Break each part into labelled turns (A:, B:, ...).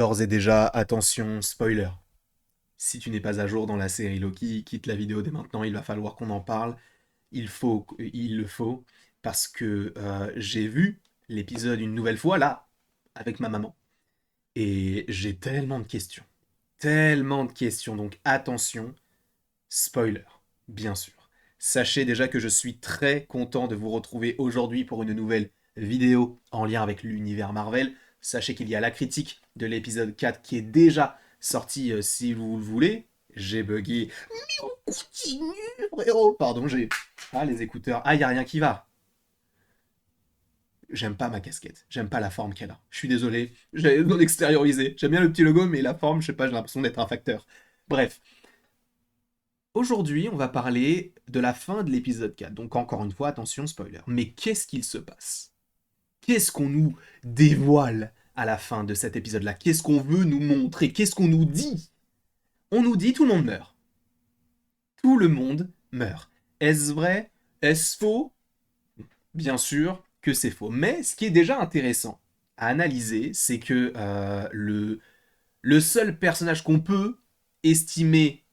A: D'ores et déjà, attention, spoiler. Si tu n'es pas à jour dans la série Loki, quitte la vidéo dès maintenant, il va falloir qu'on en parle. Il le faut, parce que j'ai vu l'épisode une nouvelle fois, là, avec ma maman. Et j'ai tellement de questions, donc attention, spoiler, bien sûr. Sachez déjà que je suis très content de vous retrouver aujourd'hui pour une nouvelle vidéo en lien avec l'univers Marvel. Sachez qu'il y a la critique de l'épisode 4 qui est déjà sortie si vous le voulez. J'ai bugué. Mais on continue, frérot. Pardon, j'ai... Ah, les écouteurs. Ah, y a rien qui va. J'aime pas ma casquette. J'aime pas la forme qu'elle a. Je suis désolé. Je l'avais non extériorisé. J'aime bien le petit logo, mais la forme, je sais pas, j'ai l'impression d'être un facteur. Bref, aujourd'hui, on va parler de la fin de l'épisode 4. Donc encore une fois, attention, spoiler. Mais qu'est-ce qu'il se passe? Qu'est-ce qu'on nous dévoile à la fin de cet épisode-là? Qu'est-ce qu'on veut nous montrer? Qu'est-ce qu'on nous dit? On nous dit tout le monde meurt. Tout le monde meurt. Est-ce vrai? Est-ce faux? Bien sûr que c'est faux. Mais ce qui est déjà intéressant à analyser, c'est que le seul personnage qu'on peut estimer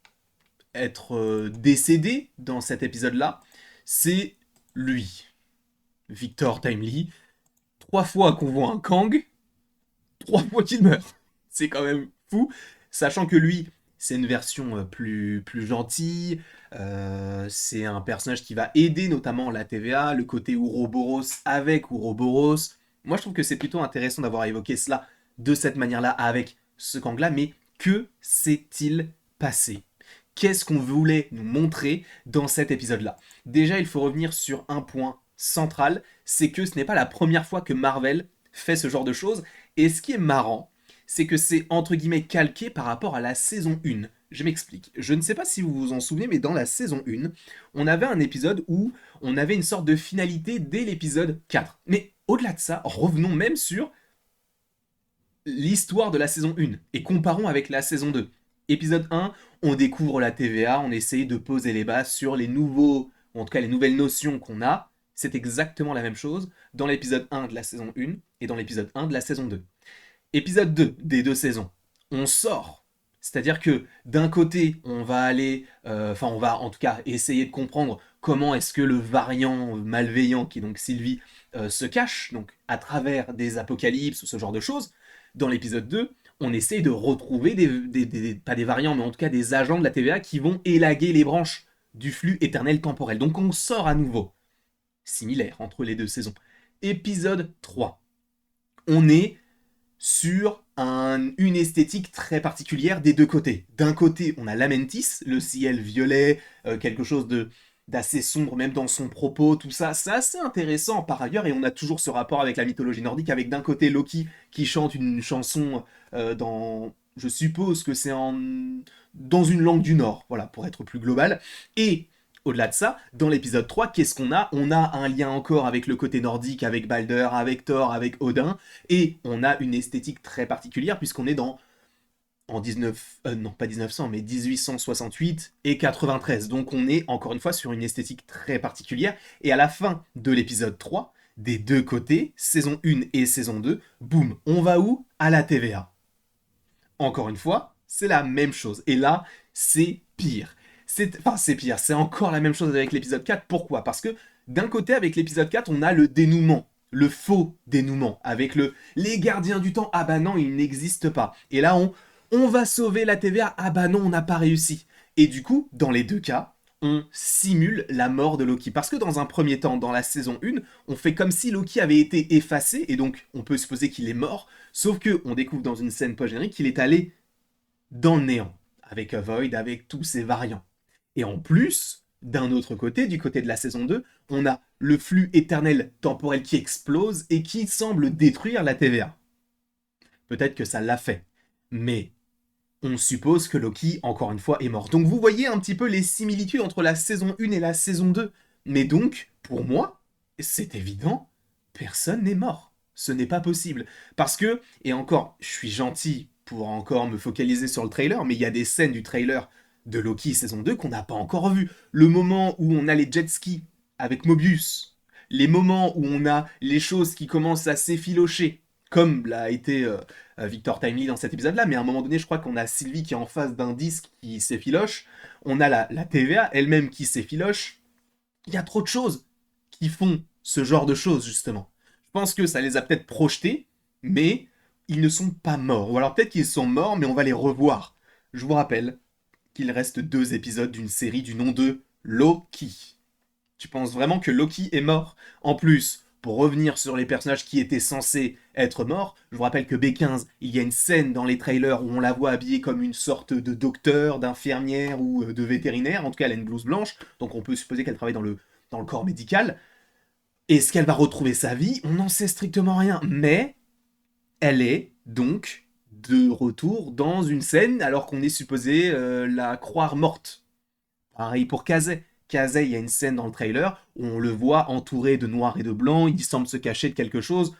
A: être décédé dans cet épisode-là, c'est lui, Victor Timely. 3 fois qu'on voit un Kang, 3 fois qu'il meurt. C'est quand même fou, sachant que lui, c'est une version plus gentille, c'est un personnage qui va aider notamment la TVA, le côté Ouroboros avec Ouroboros. Moi, je trouve que c'est plutôt intéressant d'avoir évoqué cela de cette manière-là avec ce Kang-là, mais que s'est-il passé? Qu'est-ce qu'on voulait nous montrer dans cet épisode-là? Déjà, il faut revenir sur un point central, c'est que ce n'est pas la première fois que Marvel fait ce genre de choses, et ce qui est marrant, c'est que c'est entre guillemets calqué par rapport à la saison 1. Je m'explique. Je ne sais pas si vous vous en souvenez, mais dans la saison 1, on avait un épisode où on avait une sorte de finalité dès l'épisode 4. Mais au-delà de ça, revenons même sur l'histoire de la saison 1 et comparons avec la saison 2. Épisode 1, on découvre la TVA, on essaye de poser les bases sur les nouveaux, ou en tout cas les nouvelles notions qu'on a. C'est exactement la même chose dans l'épisode 1 de la saison 1 et dans l'épisode 1 de la saison 2. Épisode 2 des deux saisons, on sort. C'est-à-dire que d'un côté, on va aller, on va en tout cas essayer de comprendre comment est-ce que le variant malveillant, qui est donc Sylvie, se cache, donc à travers des apocalypses ou ce genre de choses. Dans l'épisode 2, on essaye de retrouver pas des variants, mais en tout cas des agents de la TVA qui vont élaguer les branches du flux éternel temporel. Donc on sort à nouveau. Similaire entre les deux saisons. Épisode 3. On est sur une esthétique très particulière des deux côtés. D'un côté, on a Lamentis, le ciel violet, quelque chose d'assez sombre même dans son propos, tout ça, c'est assez intéressant par ailleurs, et on a toujours ce rapport avec la mythologie nordique, avec d'un côté Loki qui chante une chanson dans... Je suppose que c'est dans une langue du Nord, voilà, pour être plus global, et au-delà de ça, dans l'épisode 3, qu'est-ce qu'on a? On a un lien encore avec le côté nordique, avec Balder, avec Thor, avec Odin, et on a une esthétique très particulière puisqu'on est en 19, non pas 1900, mais 1868 et 93. Donc on est encore une fois sur une esthétique très particulière. Et à la fin de l'épisode 3, des deux côtés, saison 1 et saison 2, boum, on va où? À la TVA. Encore une fois, c'est la même chose. Et là, c'est pire. C'est pire, c'est encore la même chose avec l'épisode 4. Pourquoi? Parce que d'un côté, avec l'épisode 4, on a le dénouement, le faux dénouement, avec les gardiens du temps, ah bah non, ils n'existent pas. Et là, on va sauver la TVA, ah bah non, on n'a pas réussi. Et du coup, dans les deux cas, on simule la mort de Loki. Parce que dans un premier temps, dans la saison 1, on fait comme si Loki avait été effacé, et donc on peut supposer qu'il est mort, sauf que on découvre dans une scène post-générique qu'il est allé dans le néant, avec Void, avec tous ses variants. Et en plus, d'un autre côté, du côté de la saison 2, on a le flux éternel temporel qui explose et qui semble détruire la TVA. Peut-être que ça l'a fait, mais on suppose que Loki, encore une fois, est mort. Donc vous voyez un petit peu les similitudes entre la saison 1 et la saison 2. Mais donc, pour moi, c'est évident, personne n'est mort. Ce n'est pas possible. Parce que, et encore, je suis gentil pour encore me focaliser sur le trailer, mais il y a des scènes du trailer de Loki saison 2 qu'on n'a pas encore vu. Le moment où on a les jet skis avec Mobius, les moments où on a les choses qui commencent à s'effilocher, comme l'a été Victor Timely dans cet épisode-là, mais à un moment donné, je crois qu'on a Sylvie qui est en face d'un disque qui s'effiloche, on a la TVA elle-même qui s'effiloche, il y a trop de choses qui font ce genre de choses, justement. Je pense que ça les a peut-être projetés, mais ils ne sont pas morts. Ou alors peut-être qu'ils sont morts, mais on va les revoir. Je vous rappelle qu'il reste 2 épisodes d'une série du nom de Loki. Tu penses vraiment que Loki est mort? En plus, pour revenir sur les personnages qui étaient censés être morts, je vous rappelle que B15, il y a une scène dans les trailers où on la voit habillée comme une sorte de docteur, d'infirmière ou de vétérinaire. En tout cas, elle a une blouse blanche, donc on peut supposer qu'elle travaille dans le corps médical. Est-ce qu'elle va retrouver sa vie? On n'en sait strictement rien. Mais elle est donc de retour dans une scène alors qu'on est supposé la croire morte. Pareil pour Kazay. Kazay, il y a une scène dans le trailer où on le voit entouré de noir et de blanc, il semble se cacher de quelque chose.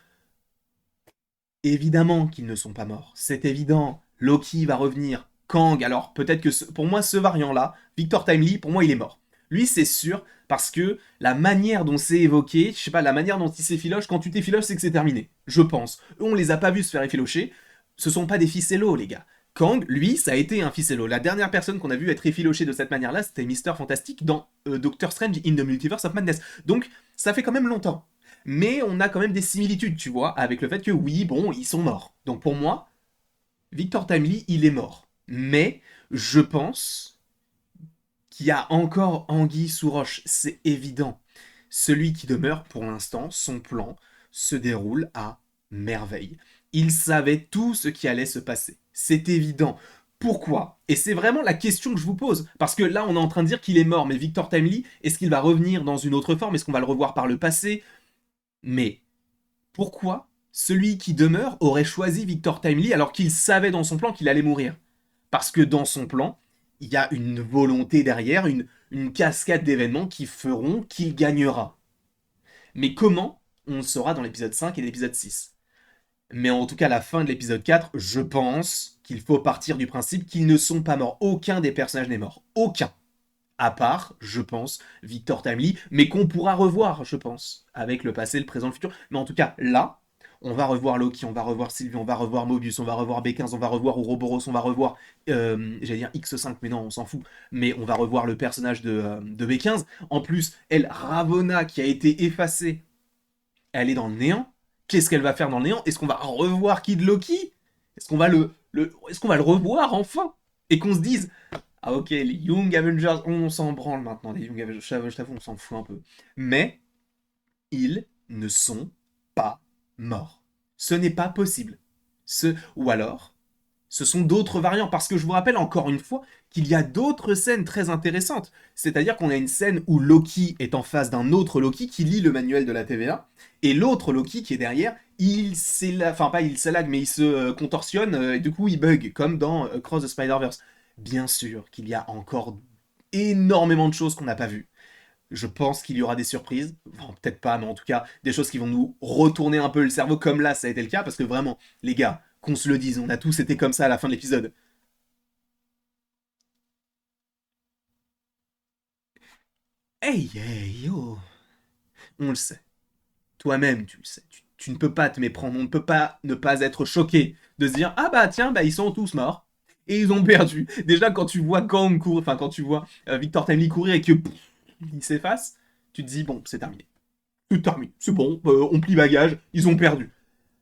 A: Évidemment qu'ils ne sont pas morts, c'est évident. Loki va revenir. Kang, alors peut-être que pour moi ce variant-là, Victor Timely, pour moi il est mort. Lui c'est sûr, parce que la manière dont c'est évoqué, je sais pas, la manière dont il s'effiloche, quand tu t'effiloches c'est que c'est terminé, je pense. Eux on les a pas vus se faire effilocher, ce sont pas des ficellos les gars. Kang, lui, ça a été un ficello. La dernière personne qu'on a vu être effilochée de cette manière-là, c'était Mister Fantastic dans Doctor Strange in the Multiverse of Madness. Donc, ça fait quand même longtemps. Mais on a quand même des similitudes, tu vois, avec le fait que oui, bon, ils sont morts. Donc pour moi, Victor Timely, il est mort. Mais je pense qu'il y a encore anguille sous roche, c'est évident. Celui qui demeure, pour l'instant, son plan se déroule à merveille. Il savait tout ce qui allait se passer. C'est évident. Pourquoi? Et c'est vraiment la question que je vous pose. Parce que là, on est en train de dire qu'il est mort, mais Victor Timely, est-ce qu'il va revenir dans une autre forme? Est-ce qu'on va le revoir par le passé? Mais pourquoi celui qui demeure aurait choisi Victor Timely alors qu'il savait dans son plan qu'il allait mourir? Parce que dans son plan, il y a une volonté derrière, une cascade d'événements qui feront qu'il gagnera. Mais comment? On le saura dans l'épisode 5 et l'épisode 6. Mais en tout cas, à la fin de l'épisode 4, je pense qu'il faut partir du principe qu'ils ne sont pas morts. Aucun des personnages n'est mort. Aucun. À part, je pense, Victor Timely, mais qu'on pourra revoir, je pense, avec le passé, le présent, le futur. Mais en tout cas, là, on va revoir Loki, on va revoir Sylvie, on va revoir Mobius, on va revoir B15, on va revoir Ouroboros, on va revoir, j'allais dire X5, mais non, on s'en fout. Mais on va revoir le personnage de B15. En plus, elle, Ravonna, qui a été effacée, elle est dans le néant. Qu'est-ce qu'elle va faire dans le néant? Est-ce qu'on va revoir Kid Loki? Est-ce qu'on va est-ce qu'on va le revoir enfin? Et qu'on se dise, ah ok, les Young Avengers, on s'en branle maintenant, les Young Avengers, je t'avoue, on s'en fout un peu. Mais ils ne sont pas morts. Ce n'est pas possible. Ou alors, ce sont d'autres variants, parce que je vous rappelle encore une fois qu'il y a d'autres scènes très intéressantes. C'est-à-dire qu'on a une scène où Loki est en face d'un autre Loki qui lit le manuel de la TVA, et l'autre Loki qui est derrière, enfin pas il s'élague, mais il se contorsionne, et du coup il bug, comme dans Cross the Spider-Verse. Bien sûr qu'il y a encore énormément de choses qu'on n'a pas vues. Je pense qu'il y aura des surprises, enfin, peut-être pas, mais en tout cas, des choses qui vont nous retourner un peu le cerveau, comme là, ça a été le cas, parce que vraiment, les gars, qu'on se le dise, on a tous été comme ça à la fin de l'épisode. Hey, hey, yo, on le sait. Toi-même, tu le sais. Tu ne peux pas te méprendre, on ne peut pas ne pas être choqué de se dire, ah bah tiens, bah ils sont tous morts. Et ils ont perdu. Déjà, quand tu vois Kang courir, enfin, quand tu vois Victor Timely courir et que il s'efface, tu te dis, bon, c'est terminé. C'est terminé, c'est bon, on plie bagage, ils ont perdu.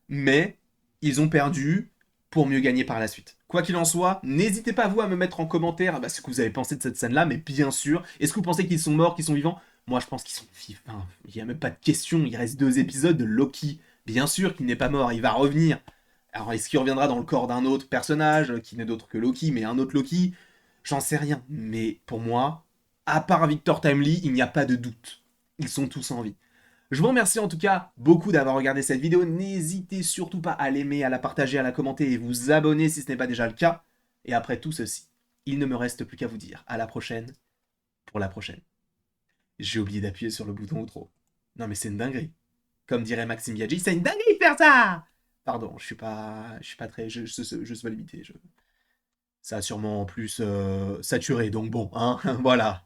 A: Mais ils ont perdu pour mieux gagner par la suite. Quoi qu'il en soit, n'hésitez pas vous à me mettre en commentaire ce que vous avez pensé de cette scène-là, mais bien sûr, est-ce que vous pensez qu'ils sont morts, qu'ils sont vivants? Moi je pense qu'ils sont vivants, enfin, il n'y a même pas de question, il reste 2 épisodes de Loki. Bien sûr qu'il n'est pas mort, il va revenir. Alors est-ce qu'il reviendra dans le corps d'un autre personnage, qui n'est d'autre que Loki, mais un autre Loki? J'en sais rien, mais pour moi, à part Victor Timely, il n'y a pas de doute. Ils sont tous en vie. Je vous remercie en tout cas beaucoup d'avoir regardé cette vidéo. N'hésitez surtout pas à l'aimer, à la partager, à la commenter et vous abonner si ce n'est pas déjà le cas. Et après tout ceci, il ne me reste plus qu'à vous dire à la prochaine pour la prochaine. J'ai oublié d'appuyer sur le bouton outro. Non mais c'est une dinguerie. Comme dirait Maxime Biaggi, c'est une dinguerie de faire ça. Pardon, je suis pas très, je suis pas limité. Ça a sûrement en plus saturé, donc bon, hein, voilà.